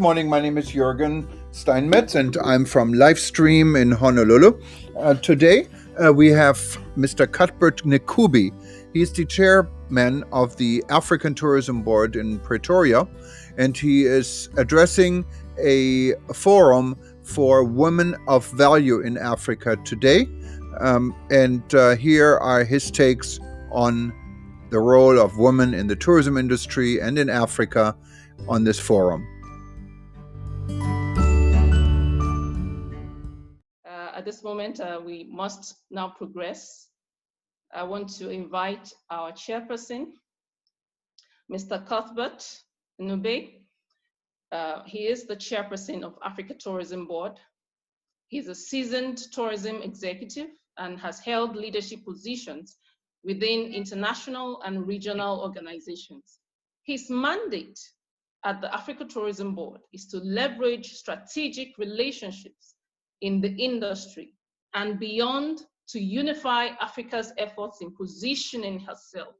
Good morning. My name is Jürgen Steinmetz, and I'm from Livestream in Honolulu. Today, we have Mr. Cuthbert Ncube. He's the chairman of the African Tourism Board in Pretoria, and he is addressing a forum for women of value in Africa today. Here are his takes on the role of women in the tourism industry and in Africa on this forum. At this moment, we must now progress. I want to invite our chairperson, Mr. Cuthbert Ncube. He is the chairperson of Africa Tourism Board. He's a seasoned tourism executive and has held leadership positions within international and regional organizations. His mandate at the Africa Tourism Board is to leverage strategic relationships in the industry and beyond to unify Africa's efforts in positioning herself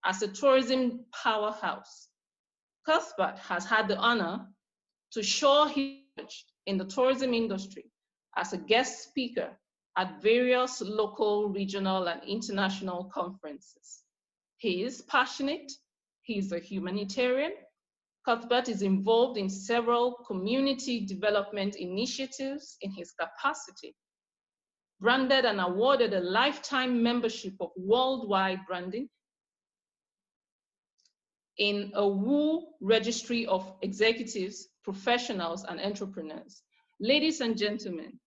as a tourism powerhouse. Cuthbert has had the honor to show his knowledge in the tourism industry as a guest speaker at various local, regional, and international conferences. He is passionate, he's a humanitarian. Cuthbert is involved in several community development initiatives in his capacity, branded and awarded a lifetime membership of worldwide branding in a WU registry of executives, professionals, and entrepreneurs. Ladies and gentlemen,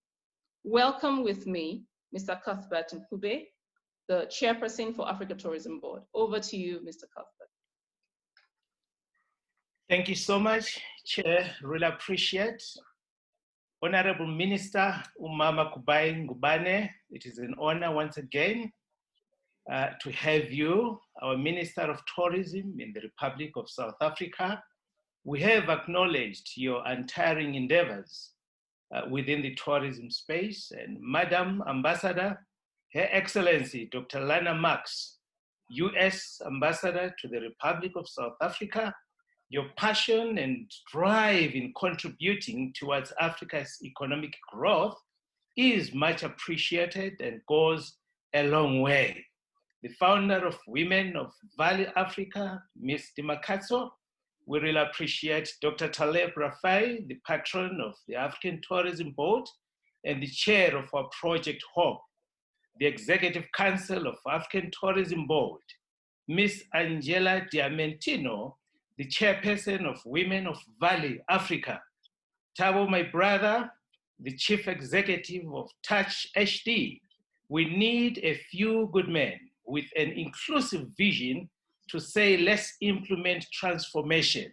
welcome with me, Mr. Cuthbert Ncube, the chairperson for Africa Tourism Board. Over to you, Mr. Cuthbert. Thank you so much, Chair. Really appreciate. Honorable Minister Umama Kubai Ngubane, it is an honor once again to have you, our Minister of Tourism in the Republic of South Africa. We have acknowledged your untiring endeavors within the tourism space, and Madam Ambassador, Her Excellency Dr. Lana Marx, US Ambassador to the Republic of South Africa. Your passion and drive in contributing towards Africa's economic growth is much appreciated and goes a long way. The founder of Women of Valley Africa, Ms. Dimakatso, we really appreciate Dr. Taleb Rafai, the patron of the African Tourism Board and the chair of our Project Hope, the Executive Council of African Tourism Board, Ms. Angela Diamantino, the chairperson of Women of Valley Africa. Tabo, my brother, the chief executive of Touch HD. We need a few good men with an inclusive vision to say, let's implement transformation.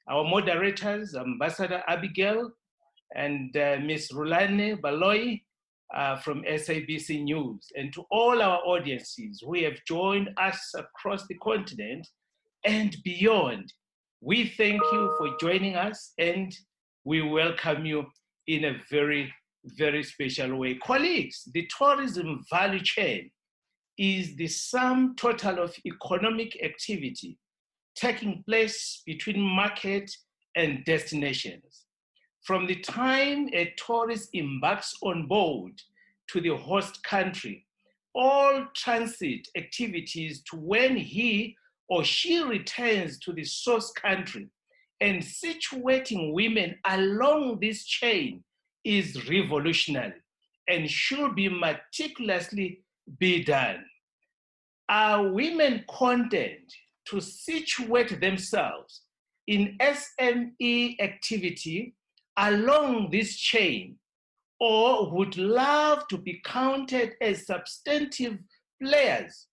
Our moderators, Ambassador Abigail and Ms. Rulane Baloyi from SABC News, and to all our audiences who have joined us across the continent and beyond. We thank you for joining us and we welcome you in a very, very special way. Colleagues, the tourism value chain is the sum total of economic activity taking place between market and destinations. From the time a tourist embarks on board to the host country, all transit activities to when he or she returns to the source country, and situating women along this chain is revolutionary and should be meticulously be done. Are women content to situate themselves in SME activity along this chain, or would love to be counted as substantive players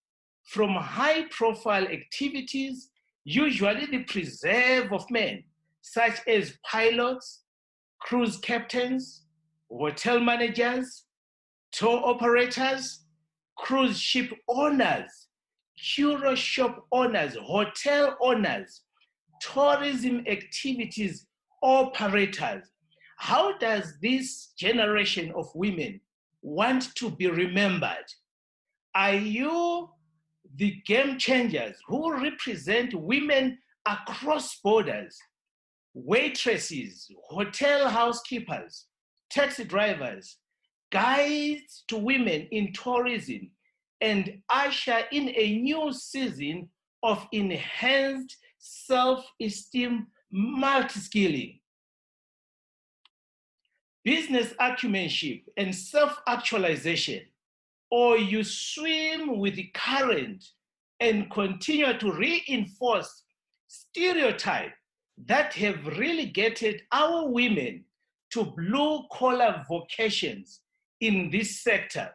from high-profile activities, usually the preserve of men, such as pilots, cruise captains, hotel managers, tour operators, cruise ship owners, curo shop owners, hotel owners, tourism activities operators? How does this generation of women want to be remembered? Are you the game changers who represent women across borders waitresses, hotel housekeepers, taxi drivers, guides to women in tourism, and usher in a new season of enhanced self-esteem multi-skilling. Business acumenship and self-actualization, or you swim with the current and continue to reinforce stereotypes that have relegated our women to blue-collar vocations in this sector,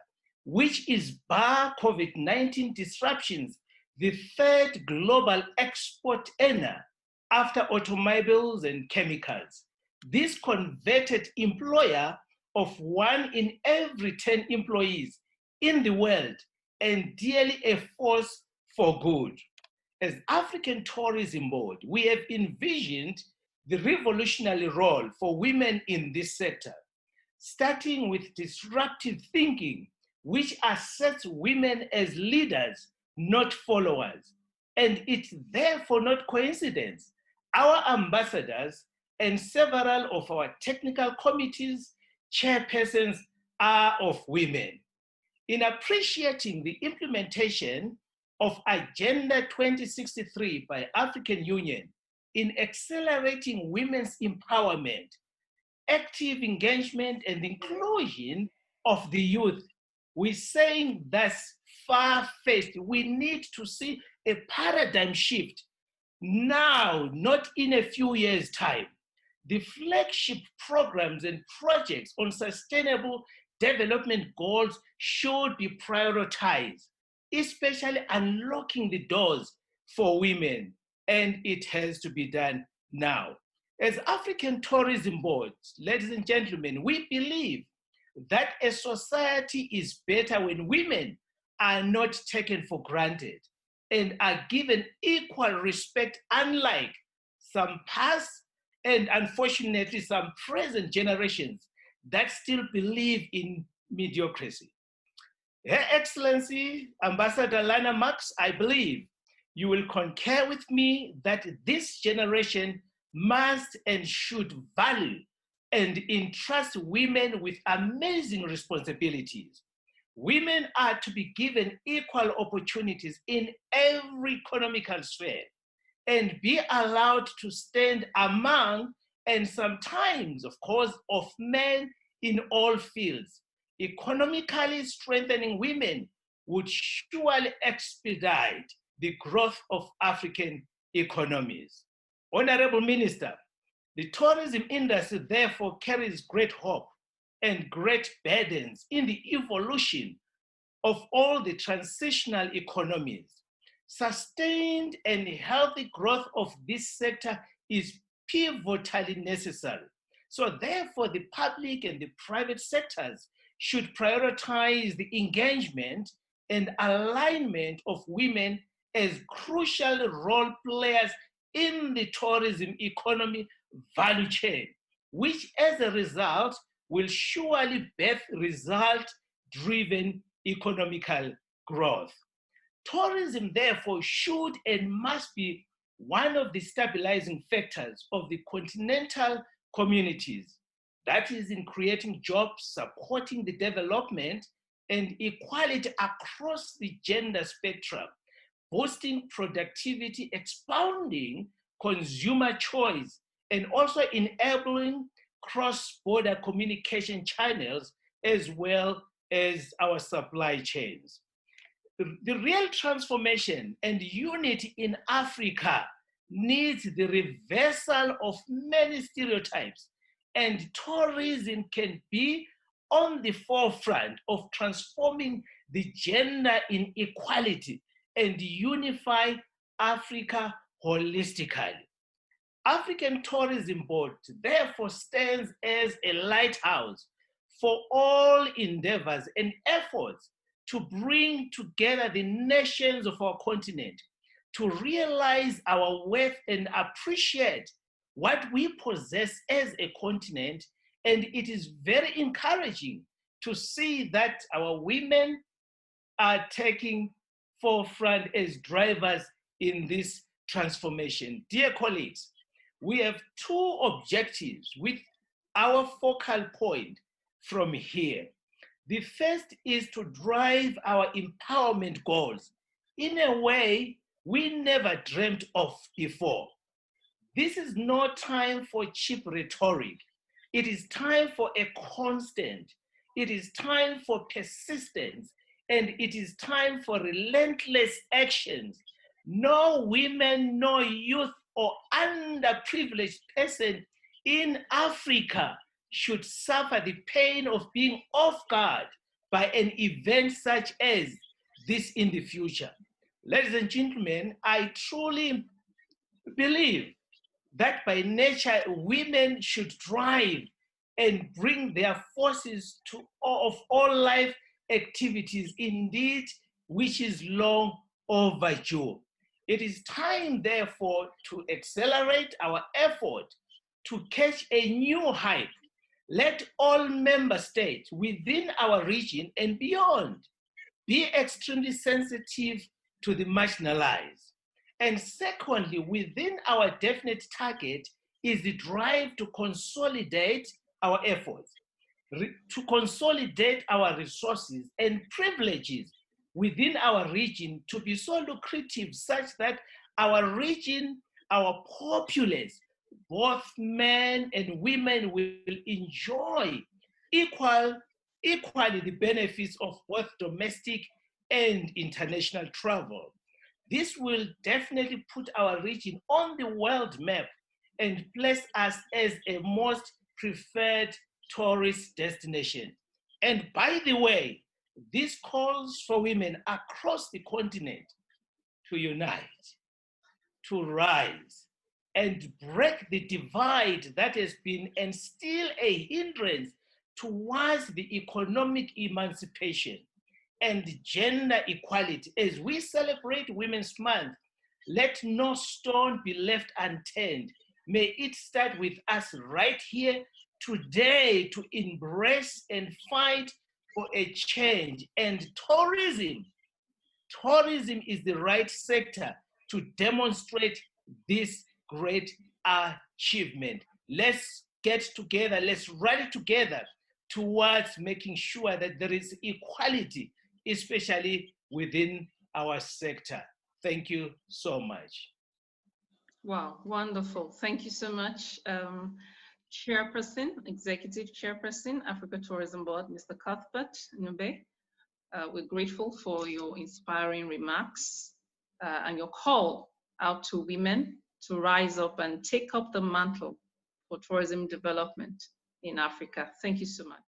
which is, bar COVID-19 disruptions, the third global export earner after automobiles and chemicals. This converted employer of 1 in every 10 employees in the world and dearly a force for good. As African Tourism Board, we have envisioned the revolutionary role for women in this sector, starting with disruptive thinking, which asserts women as leaders, not followers. And it's therefore not coincidence. Our ambassadors and several of our technical committees chairpersons are of women. In appreciating the implementation of Agenda 2063 by African Union in accelerating women's empowerment, active engagement and inclusion of the youth, we're saying that's far-fetched. We need to see a paradigm shift now, not in a few years' time. The flagship programs and projects on sustainable development goals should be prioritized, especially unlocking the doors for women, and it has to be done now. As African Tourism Board, ladies and gentlemen, we believe that a society is better when women are not taken for granted and are given equal respect, unlike some past and unfortunately some present generations that still believe in mediocrity. Her Excellency, Ambassador Lana Marx, I believe you will concur with me that this generation must and should value and entrust women with amazing responsibilities. Women are to be given equal opportunities in every economical sphere and be allowed to stand among and sometimes, of course, of men in all fields. Economically strengthening women would surely expedite the growth of African economies. Honorable Minister, the tourism industry therefore carries great hope and great burdens in the evolution of all the transitional economies. Sustained and healthy growth of this sector is pivotally necessary. So therefore, the public and the private sectors should prioritize the engagement and alignment of women as crucial role players in the tourism economy value chain, which as a result will surely birth result-driven economical growth. Tourism, therefore, should and must be one of the stabilizing factors of the continental communities. That is in creating jobs, supporting the development and equality across the gender spectrum, boosting productivity, expounding consumer choice, and also enabling cross-border communication channels as well as our supply chains. The real transformation and unity in Africa needs the reversal of many stereotypes, and tourism can be on the forefront of transforming the gender inequality and unify Africa holistically. African Tourism Board therefore stands as a lighthouse for all endeavors and efforts to bring together the nations of our continent, to realize our worth and appreciate what we possess as a continent. And it is very encouraging to see that our women are taking forefront as drivers in this transformation. Dear colleagues, we have two objectives with our focal point from here. The first is to drive our empowerment goals in a way we never dreamt of before. This is no time for cheap rhetoric. It is time for a constant. It is time for persistence. And it is time for relentless actions. No women, no youth, or underprivileged person in Africa should suffer the pain of being off guard by an event such as this in the future. Ladies and gentlemen, I truly believe that by nature, women should drive and bring their forces to of all life activities, indeed, which is long overdue. It is time, therefore, to accelerate our effort to catch a new hype. Let all member states within our region and beyond be extremely sensitive to the marginalized. And secondly, within our definite target is the drive to consolidate our efforts, to consolidate our resources and privileges within our region to be so lucrative such that our region, our populace, both men and women will enjoy equally the benefits of both domestic and international travel. This will definitely put our region on the world map and place us as a most preferred tourist destination. And by the way, this calls for women across the continent to unite, to rise, and break the divide that has been and still a hindrance towards the economic emancipation and gender equality. As we celebrate Women's Month, let no stone be left unturned. May it start with us right here today to embrace and fight for a change. And tourism is the right sector to demonstrate this great achievement. Let's get together, let's rally together towards making sure that there is equality, especially within our sector. Thank you so much. Wow, wonderful. Thank you so much, Chairperson, Executive Chairperson, Africa Tourism Board, Mr. Cuthbert Ncube. We're grateful for your inspiring remarks and your call out to women to rise up and take up the mantle for tourism development in Africa. Thank you so much.